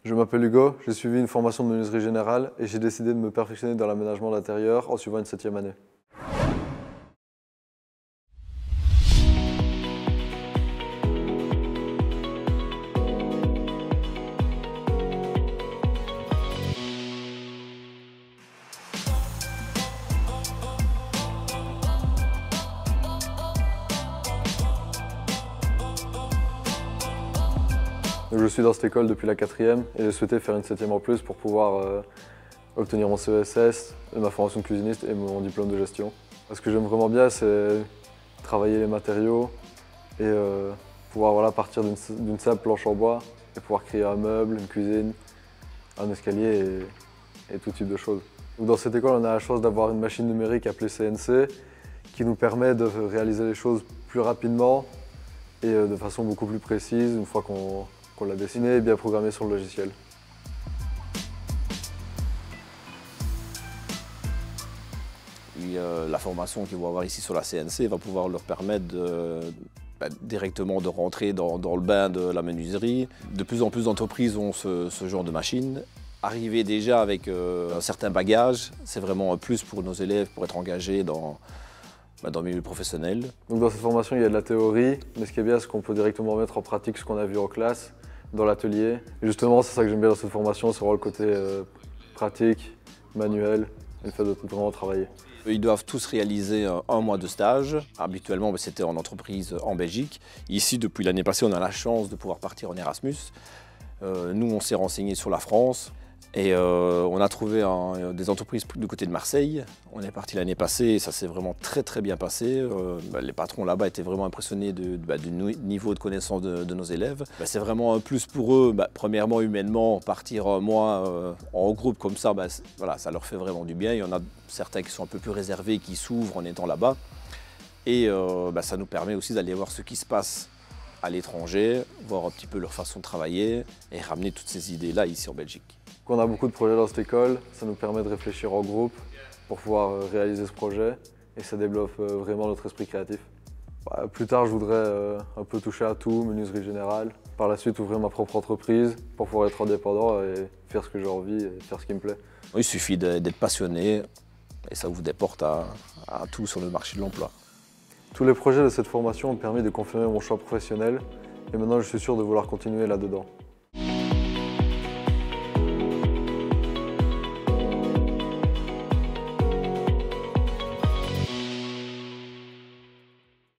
Je m'appelle Hugo, j'ai suivi une formation de menuiserie générale et j'ai décidé de me perfectionner dans l'aménagement d'intérieur en suivant une 7e année. Je suis dans cette école depuis la 4e et j'ai souhaité faire une 7e en plus pour pouvoir obtenir mon CESS, ma formation de cuisiniste et mon diplôme de gestion. Ce que j'aime vraiment bien, c'est travailler les matériaux et pouvoir partir d'une simple planche en bois et pouvoir créer un meuble, une cuisine, un escalier et tout type de choses. Dans cette école, on a la chance d'avoir une machine numérique appelée CNC qui nous permet de réaliser les choses plus rapidement et de façon beaucoup plus précise une fois qu'on l'a dessiné et bien programmé sur le logiciel. Et, la formation qu'ils vont avoir ici sur la CNC va pouvoir leur permettre directement de rentrer dans le bain de la menuiserie. De plus en plus d'entreprises ont ce genre de machine. Arriver déjà avec un certain bagage, c'est vraiment un plus pour nos élèves pour être engagés dans le milieu professionnel. Donc dans cette formation, il y a de la théorie, mais ce qui est bien, c'est qu'on peut directement mettre en pratique ce qu'on a vu en classe, dans l'atelier. Et justement, c'est ça que j'aime bien dans cette formation, c'est vraiment le côté pratique, manuel, et le fait de vraiment travailler. Ils doivent tous réaliser un mois de stage. Habituellement, c'était en entreprise en Belgique. Ici, depuis l'année passée, on a la chance de pouvoir partir en Erasmus. Nous, on s'est renseigné sur la France. Et on a trouvé des entreprises du côté de Marseille. On est parti l'année passée et ça s'est vraiment très bien passé. Les patrons là-bas étaient vraiment impressionnés du niveau de connaissance de nos élèves. C'est vraiment un plus pour eux, premièrement humainement, partir un mois en groupe comme ça, voilà, ça leur fait vraiment du bien. Il y en a certains qui sont un peu plus réservés, qui s'ouvrent en étant là-bas. Et ça nous permet aussi d'aller voir ce qui se passe à l'étranger, voir un petit peu leur façon de travailler et ramener toutes ces idées-là ici en Belgique. On a beaucoup de projets dans cette école, ça nous permet de réfléchir en groupe pour pouvoir réaliser ce projet et ça développe vraiment notre esprit créatif. Plus tard, je voudrais un peu toucher à tout, menuiserie générale. Par la suite, ouvrir ma propre entreprise pour pouvoir être indépendant et faire ce que j'ai envie et faire ce qui me plaît. Il suffit d'être passionné et ça vous déporte à tout sur le marché de l'emploi. Tous les projets de cette formation ont permis de confirmer mon choix professionnel et maintenant je suis sûr de vouloir continuer là-dedans.